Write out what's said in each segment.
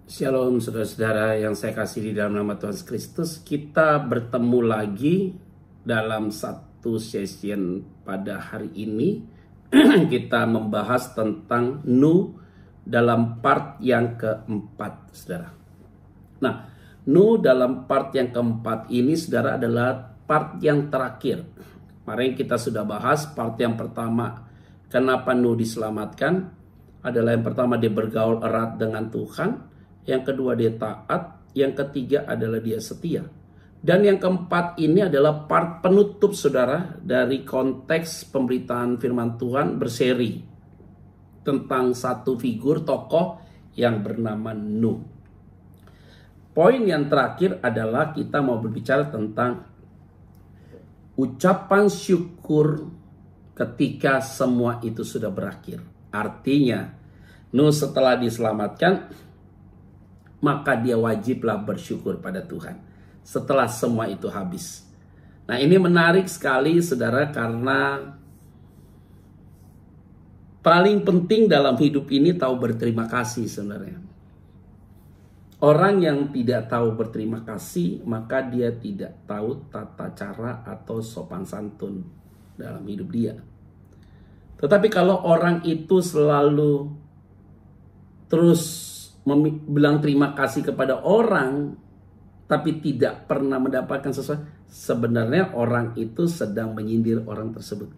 Shalom saudara-saudara yang saya kasih di dalam nama Tuhan Kristus. Kita bertemu lagi dalam satu session pada hari ini. Kita membahas tentang Nuh dalam part yang keempat, saudara. Nah, Nuh dalam part yang keempat ini, saudara, adalah part yang terakhir. Kemarin kita sudah bahas part yang pertama, kenapa Nuh diselamatkan. Adalah yang pertama, dia bergaul erat dengan Tuhan. Yang kedua, dia taat. Yang ketiga adalah dia setia. Dan yang keempat ini adalah part penutup, saudara, dari konteks pemberitaan firman Tuhan berseri tentang satu figur tokoh yang bernama Nuh. Poin yang terakhir adalah kita mau berbicara tentang ucapan syukur ketika semua itu sudah berakhir. Artinya, Nuh setelah diselamatkan, maka dia wajiblah bersyukur pada Tuhan setelah semua itu habis. Nah, ini menarik sekali, saudara, karena paling penting dalam hidup ini tahu berterima kasih, sebenarnya. Orang yang tidak tahu berterima kasih, maka dia tidak tahu tata cara atau sopan santun dalam hidup dia. Tetapi kalau orang itu selalu terus bilang terima kasih kepada orang, tapi tidak pernah mendapatkan sesuatu, sebenarnya orang itu sedang menyindir orang tersebut.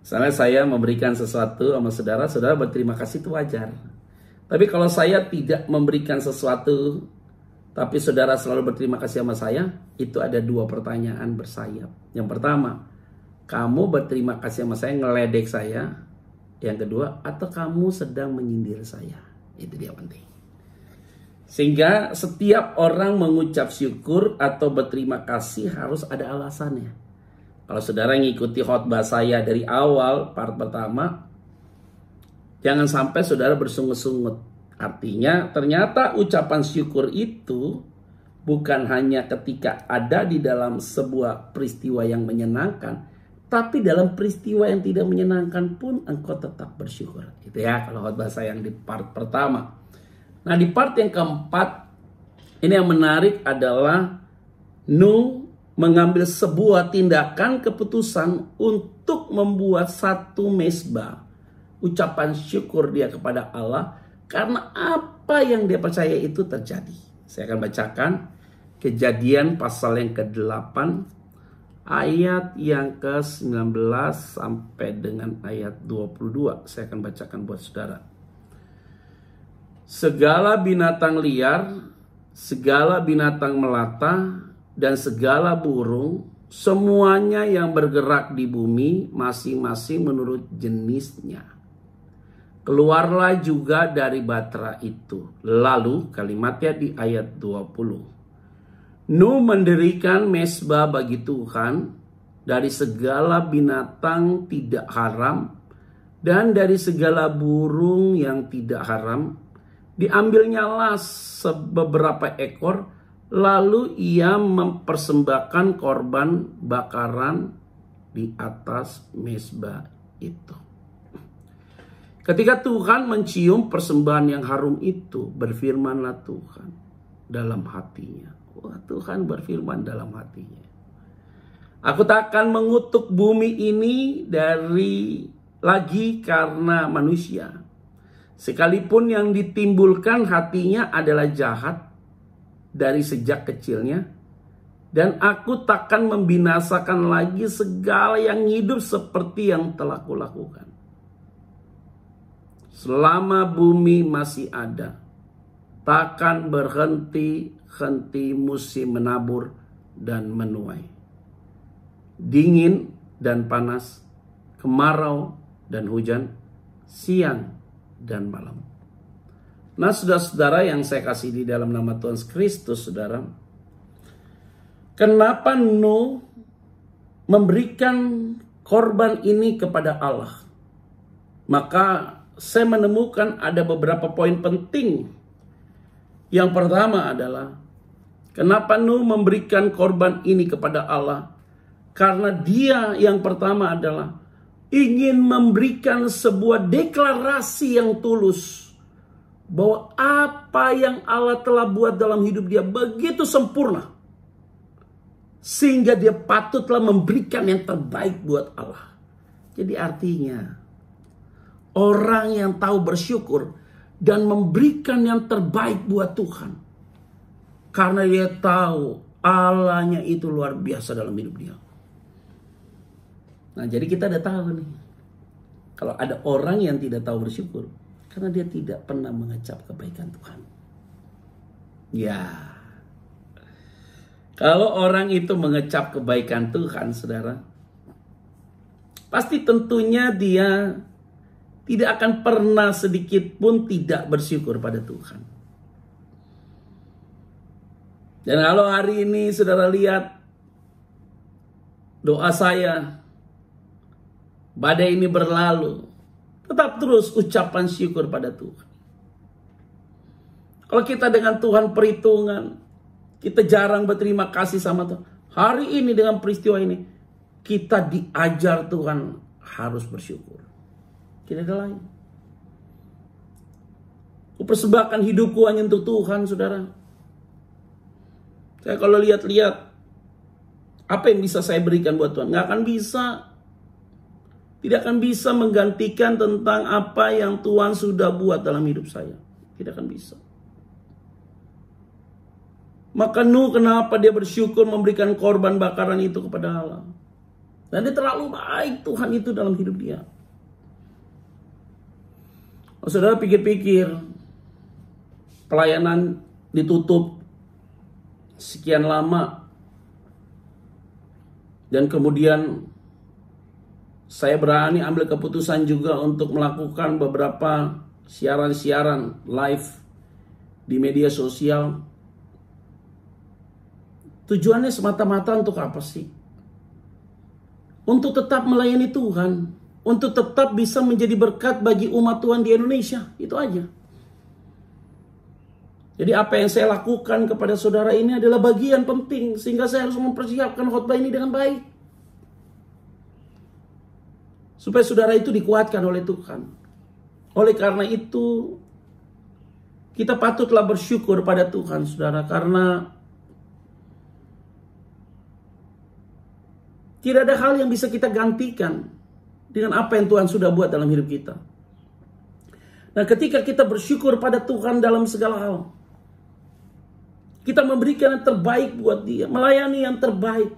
Misalnya saya memberikan sesuatu sama saudara, saudara berterima kasih, itu wajar. Tapi kalau saya tidak memberikan sesuatu, tapi saudara selalu berterima kasih sama saya, itu ada dua pertanyaan bersayap. Yang pertama, kamu berterima kasih sama saya, ngeledek saya. Yang kedua, atau kamu sedang menyindir saya. Itu dia penting. Sehingga setiap orang mengucap syukur atau berterima kasih harus ada alasannya. Kalau saudara ngikuti khotbah saya dari awal, part pertama, jangan sampai saudara bersungut-sungut. Artinya ternyata ucapan syukur itu bukan hanya ketika ada di dalam sebuah peristiwa yang menyenangkan, tapi dalam peristiwa yang tidak menyenangkan pun engkau tetap bersyukur. Itu ya kalau khotbah saya yang di part pertama. Nah, di part yang keempat, ini yang menarik adalah Nuh mengambil sebuah tindakan keputusan untuk membuat satu mezbah. Ucapan syukur dia kepada Allah karena apa yang dia percaya itu terjadi. Saya akan bacakan Kejadian pasal yang ke-8. Ayat yang ke-19 sampai dengan ayat 22. Saya akan bacakan buat saudara. Segala binatang liar, segala binatang melata, dan segala burung, semuanya yang bergerak di bumi, masing-masing menurut jenisnya, keluarlah juga dari batra itu. Lalu kalimatnya di ayat 20. Nuh mendirikan mezbah bagi Tuhan dari segala binatang tidak haram dan dari segala burung yang tidak haram. Diambilnyalah beberapa ekor, lalu ia mempersembahkan korban bakaran di atas mezbah itu. Ketika Tuhan mencium persembahan yang harum itu, berfirmanlah Tuhan dalam hatinya. Wah, Tuhan berfirman dalam hatinya, aku tak akan mengutuk bumi ini lagi karena manusia. Sekalipun yang ditimbulkan hatinya adalah jahat dari sejak kecilnya. Dan aku takkan membinasakan lagi segala yang hidup seperti yang telah kulakukan. Selama bumi masih ada, takkan berhenti musim menabur dan menuai, dingin dan panas, kemarau dan hujan, siang dan malam. Nah, saudara-saudara yang saya kasih di dalam nama Tuhan Kristus, saudara, kenapa Nuh memberikan korban ini kepada Allah? Maka saya menemukan ada beberapa poin penting. Yang pertama adalah, kenapa Nuh memberikan korban ini kepada Allah? Karena dia yang pertama adalah ingin memberikan sebuah deklarasi yang tulus bahwa apa yang Allah telah buat dalam hidup dia begitu sempurna, sehingga dia patutlah memberikan yang terbaik buat Allah. Jadi artinya, orang yang tahu bersyukur dan memberikan yang terbaik buat Tuhan, karena dia tahu Allahnya itu luar biasa dalam hidup dia. Nah, jadi kita udah tahu nih, kalau ada orang yang tidak tahu bersyukur, karena dia tidak pernah mengecap kebaikan Tuhan. Ya, kalau orang itu mengecap kebaikan Tuhan, saudara, pasti tentunya dia tidak akan pernah sedikit pun tidak bersyukur pada Tuhan. Dan kalau hari ini saudara lihat doa saya, badai ini berlalu, tetap terus ucapan syukur pada Tuhan. Kalau kita dengan Tuhan perhitungan, kita jarang berterima kasih sama Tuhan. Hari ini dengan peristiwa ini, kita diajar Tuhan harus bersyukur. Tidak ada lain. Kupersembahkan hidupku hanya untuk Tuhan, saudara. Saya kalau lihat-lihat, apa yang bisa saya berikan buat Tuhan? Nggak akan bisa. Tidak akan bisa menggantikan tentang apa yang Tuhan sudah buat dalam hidup saya. Tidak akan bisa. Maka Nuh, kenapa dia bersyukur memberikan korban bakaran itu kepada Allah? Dan dia terlalu baik Tuhan itu dalam hidup dia. Oh, saudara pikir-pikir, pelayanan ditutup sekian lama, dan kemudian saya berani ambil keputusan juga untuk melakukan beberapa siaran-siaran live di media sosial. Tujuannya semata-mata untuk apa sih? Untuk tetap melayani Tuhan. Untuk tetap bisa menjadi berkat bagi umat Tuhan di Indonesia. Itu aja. Jadi apa yang saya lakukan kepada saudara ini adalah bagian penting. Sehingga saya harus mempersiapkan khotbah ini dengan baik. Supaya saudara itu dikuatkan oleh Tuhan. Oleh karena itu, kita patutlah bersyukur pada Tuhan, saudara. Karena tidak ada hal yang bisa kita gantikan dengan apa yang Tuhan sudah buat dalam hidup kita. Nah, ketika kita bersyukur pada Tuhan dalam segala hal, kita memberikan yang terbaik buat dia, melayani yang terbaik.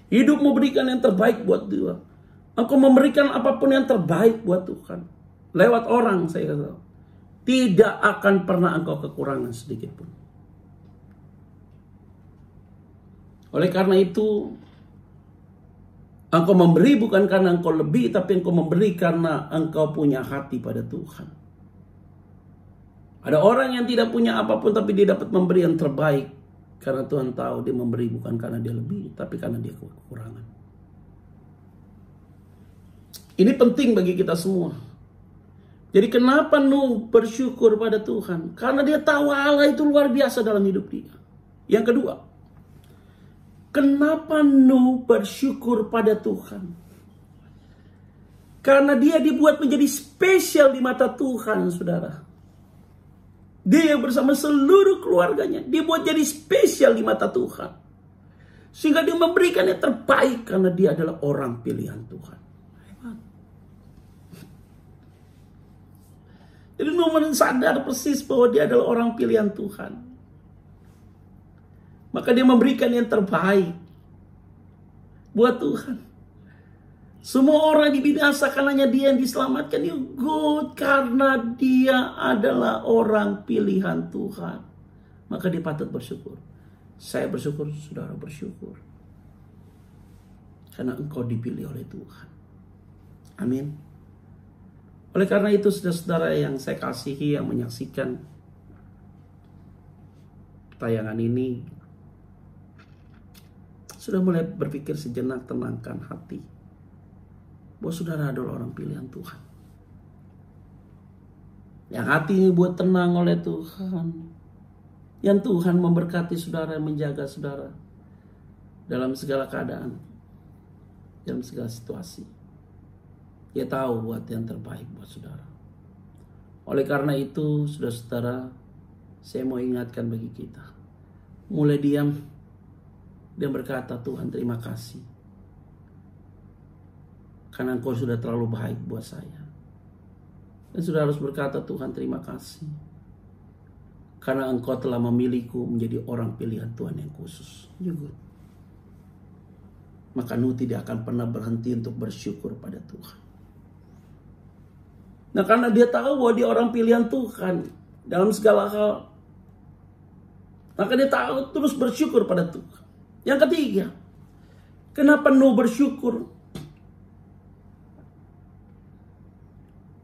Hidup memberikan yang terbaik buat dia. Engkau memberikan apapun yang terbaik buat Tuhan. Lewat orang, saya kata. Tidak akan pernah engkau kekurangan sedikit pun. Oleh karena itu, engkau memberi bukan karena engkau lebih, tapi engkau memberi karena engkau punya hati pada Tuhan. Ada orang yang tidak punya apapun, tapi dia dapat memberi yang terbaik. Karena Tuhan tahu dia memberi bukan karena dia lebih, tapi karena dia kekurangan. Ini penting bagi kita semua. Jadi kenapa Nuh bersyukur pada Tuhan? Karena dia tahu Allah itu luar biasa dalam hidup dia. Yang kedua, kenapa Nuh bersyukur pada Tuhan? Karena dia dibuat menjadi spesial di mata Tuhan, saudara. Dia bersama seluruh keluarganya dibuat jadi spesial di mata Tuhan. Sehingga dia memberikan yang terbaik karena dia adalah orang pilihan Tuhan. Jadi Nuh sadar persis bahwa dia adalah orang pilihan Tuhan. Maka dia memberikan yang terbaik buat Tuhan. Semua orang dibinasakan, hanya dia yang diselamatkan. You good, karena dia adalah orang pilihan Tuhan. Maka dia patut bersyukur. Saya bersyukur, saudara bersyukur. Karena engkau dipilih oleh Tuhan. Amin. Oleh karena itu, saudara-saudara yang saya kasihi, yang menyaksikan tayangan ini, sudah mulai berpikir sejenak, tenangkan hati bahwa saudara adalah orang pilihan Tuhan. Yang hati ini buat tenang oleh Tuhan. Yang Tuhan memberkati saudara, menjaga saudara dalam segala keadaan, dalam segala situasi. Dia tahu buat yang terbaik buat saudara. Oleh karena itu, saudara-saudara, saya mau ingatkan bagi kita. Mulai diam dan berkata, Tuhan terima kasih. Karena Engkau sudah terlalu baik buat saya. Dan sudah harus berkata, Tuhan terima kasih. Karena Engkau telah memilihku menjadi orang pilihan Tuhan yang khusus. Juga. Maka Nuh tidak akan pernah berhenti untuk bersyukur pada Tuhan. Nah, karena dia tahu bahwa dia orang pilihan Tuhan dalam segala hal, maka dia tahu terus bersyukur pada Tuhan. Yang ketiga, kenapa Nuh bersyukur?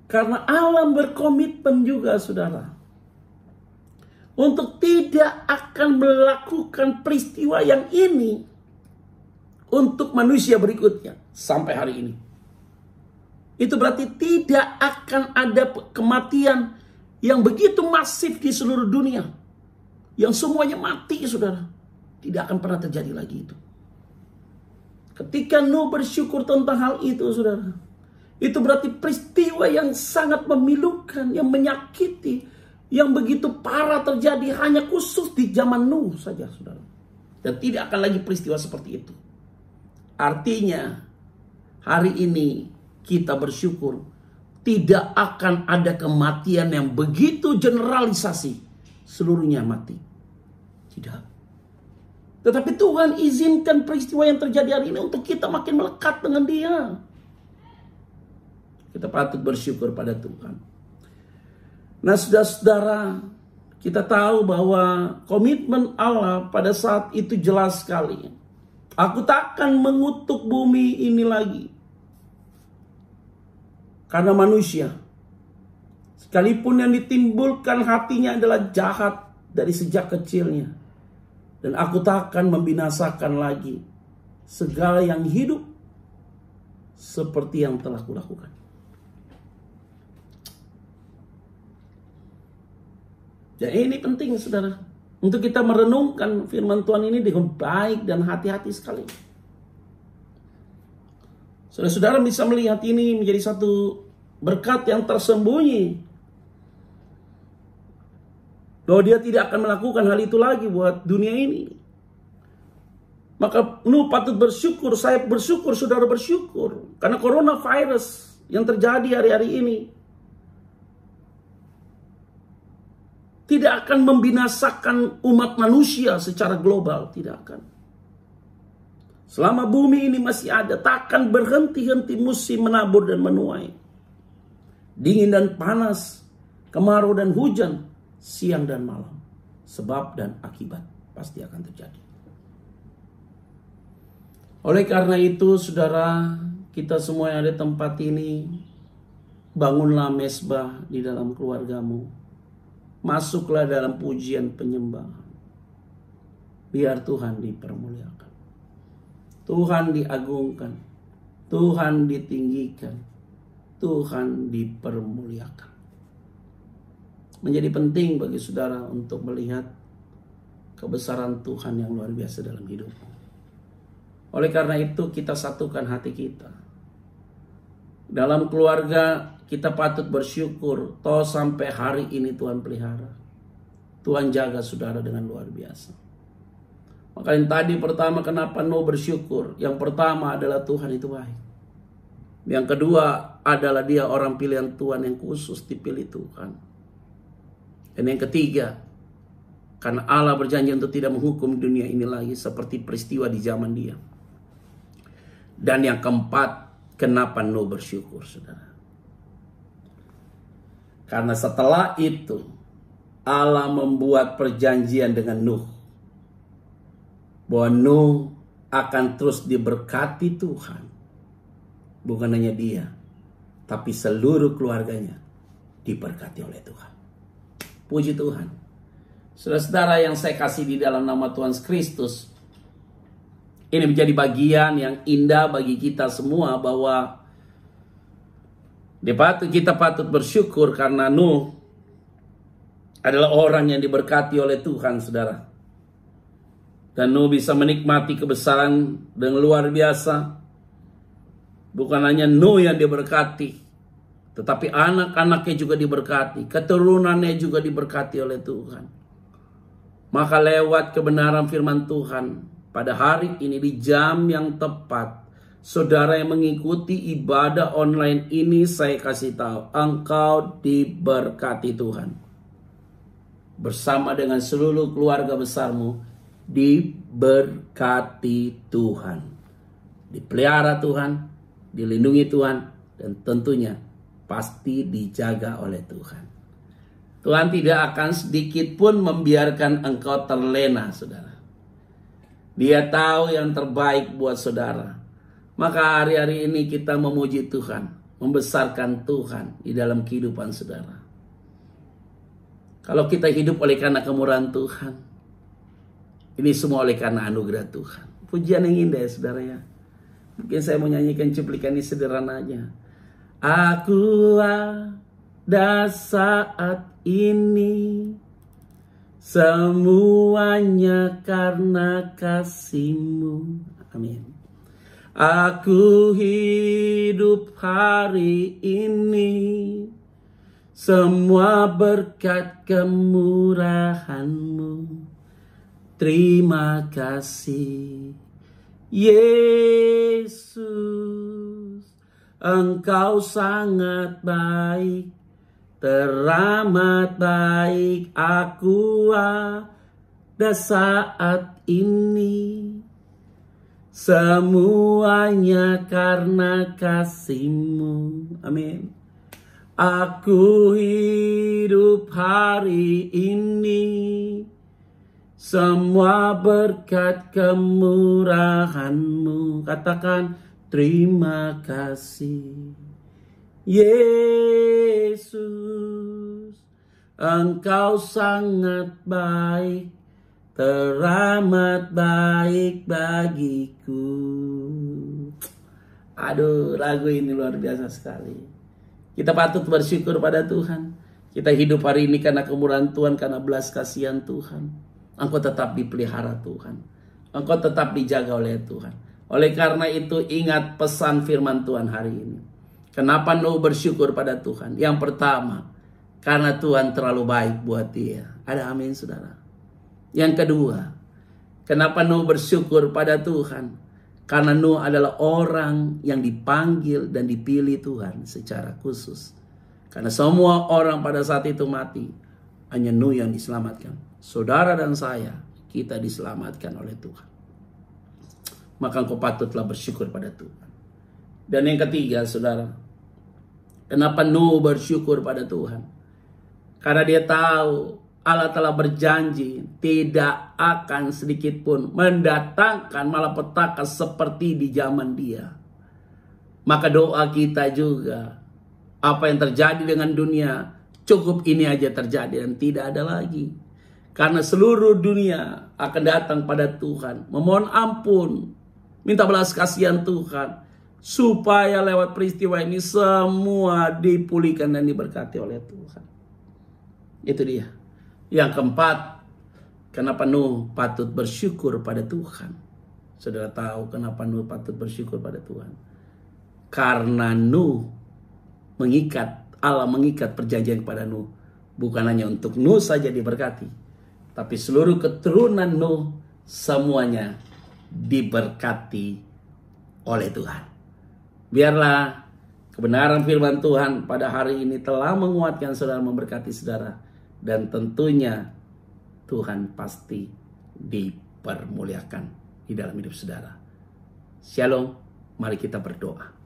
Karena Allah berkomitmen juga, saudara, untuk tidak akan melakukan peristiwa yang ini untuk manusia berikutnya sampai hari ini. Itu berarti tidak akan ada kematian yang begitu masif di seluruh dunia, yang semuanya mati, saudara. Tidak akan pernah terjadi lagi itu. Ketika Nuh bersyukur tentang hal itu, saudara, itu berarti peristiwa yang sangat memilukan, yang menyakiti, yang begitu parah terjadi hanya khusus di zaman Nuh saja, saudara. Dan tidak akan lagi peristiwa seperti itu. Artinya, hari ini kita bersyukur tidak akan ada kematian yang begitu generalisasi, seluruhnya mati. Tidak. Tetapi Tuhan izinkan peristiwa yang terjadi hari ini untuk kita makin melekat dengan Dia. Kita patut bersyukur pada Tuhan. Nah, saudara-saudara, kita tahu bahwa komitmen Allah pada saat itu jelas sekali. Aku takkan mengutuk bumi ini lagi. Karena manusia, sekalipun yang ditimbulkan hatinya adalah jahat dari sejak kecilnya. Dan aku takkan membinasakan lagi segala yang hidup seperti yang telah kulakukan. Jadi ini penting, saudara, untuk kita merenungkan firman Tuhan ini dengan baik dan hati-hati sekali. Saudara-saudara bisa melihat ini menjadi satu berkat yang tersembunyi, bahwa Dia tidak akan melakukan hal itu lagi buat dunia ini. Maka Nuh patut bersyukur, saya bersyukur, saudara bersyukur, karena coronavirus yang terjadi hari-hari ini tidak akan membinasakan umat manusia secara global, tidak akan. Selama bumi ini masih ada, takkan berhenti-henti musim menabur dan menuai. Dingin dan panas, kemarau dan hujan, siang dan malam. Sebab dan akibat pasti akan terjadi. Oleh karena itu, saudara, kita semua yang ada di tempat ini, bangunlah mezbah di dalam keluargamu. Masuklah dalam pujian penyembahan. Biar Tuhan dipermuliakan. Tuhan diagungkan. Tuhan ditinggikan. Tuhan dipermuliakan. Menjadi penting bagi saudara untuk melihat kebesaran Tuhan yang luar biasa dalam hidupmu. Oleh karena itu kita satukan hati kita. Dalam keluarga kita patut bersyukur. Toh sampai hari ini Tuhan pelihara. Tuhan jaga saudara dengan luar biasa. Maka yang tadi pertama, kenapa Nuh bersyukur? Yang pertama adalah Tuhan itu baik. Yang kedua adalah dia orang pilihan Tuhan yang khusus dipilih Tuhan. Dan yang ketiga, karena Allah berjanji untuk tidak menghukum dunia ini lagi seperti peristiwa di zaman dia. Dan yang keempat, kenapa Nuh bersyukur, saudara? Karena setelah itu Allah membuat perjanjian dengan Nuh. Bahwa Nuh akan terus diberkati Tuhan. Bukan hanya dia, tapi seluruh keluarganya diberkati oleh Tuhan. Puji Tuhan. Saudara-saudara yang saya kasih di dalam nama Tuhan Kristus, ini menjadi bagian yang indah bagi kita semua, bahwa kita patut bersyukur karena Nuh adalah orang yang diberkati oleh Tuhan, saudara. Dan Nuh bisa menikmati kebesaran dengan luar biasa. Bukan hanya Nuh yang diberkati, tetapi anak-anaknya juga diberkati, keturunannya juga diberkati oleh Tuhan. Maka lewat kebenaran firman Tuhan, pada hari ini di jam yang tepat, saudara yang mengikuti ibadah online ini, saya kasih tahu, engkau diberkati Tuhan. Bersama dengan seluruh keluarga besarmu, diberkati Tuhan. Dipelihara Tuhan, dilindungi Tuhan, dan tentunya pasti dijaga oleh Tuhan. Tuhan tidak akan sedikit pun membiarkan engkau terlena, saudara. Dia tahu yang terbaik buat saudara. Maka hari-hari ini kita memuji Tuhan, membesarkan Tuhan di dalam kehidupan saudara. Kalau kita hidup oleh karena kemurahan Tuhan, ini semua oleh karena anugerah Tuhan. Pujian yang indah ya saudara ya. Mungkin saya mau nyanyikan cuplikan ini sederhananya. Aku ada saat ini, semuanya karena kasih-Mu. Amin. Aku hidup hari ini, semua berkat kemurahan-Mu. Terima kasih Yesus, Engkau sangat baik, teramat baik. Aku ada saat ini, semuanya karena kasih-Mu. Amin. Aku hidup hari ini, semua berkat kemurahan-Mu. Katakan, terima kasih Yesus, Engkau sangat baik, teramat baik bagiku. Aduh, lagu ini luar biasa sekali. Kita patut bersyukur pada Tuhan. Kita hidup hari ini karena kemurahan Tuhan, karena belas kasihan Tuhan. Engkau tetap dipelihara Tuhan. Engkau tetap dijaga oleh Tuhan. Oleh karena itu ingat pesan firman Tuhan hari ini. Kenapa Nuh bersyukur pada Tuhan? Yang pertama, karena Tuhan terlalu baik buat dia. Ada amin saudara. Yang kedua, kenapa Nuh bersyukur pada Tuhan? Karena Nuh adalah orang yang dipanggil dan dipilih Tuhan secara khusus. Karena semua orang pada saat itu mati, hanya Nuh yang diselamatkan. Saudara dan saya, kita diselamatkan oleh Tuhan. Maka engkau patutlah bersyukur pada Tuhan. Dan yang ketiga, saudara, kenapa Nuh bersyukur pada Tuhan? Karena dia tahu Allah telah berjanji tidak akan sedikit pun mendatangkan malapetaka seperti di zaman dia. Maka doa kita juga, apa yang terjadi dengan dunia, cukup ini aja terjadi dan tidak ada lagi. Karena seluruh dunia akan datang pada Tuhan, memohon ampun, minta belas kasihan Tuhan, supaya lewat peristiwa ini semua dipulihkan dan diberkati oleh Tuhan. Itu dia. Yang keempat, kenapa Nuh patut bersyukur pada Tuhan? Saudara tahu kenapa Nuh patut bersyukur pada Tuhan? Karena Allah mengikat perjanjian kepada Nuh. Bukan hanya untuk Nuh saja diberkati, tapi seluruh keturunan Nuh semuanya diberkati oleh Tuhan. Biarlah kebenaran firman Tuhan pada hari ini telah menguatkan saudara, memberkati saudara. Dan tentunya Tuhan pasti dipermuliakan di dalam hidup saudara. Shalom, mari kita berdoa.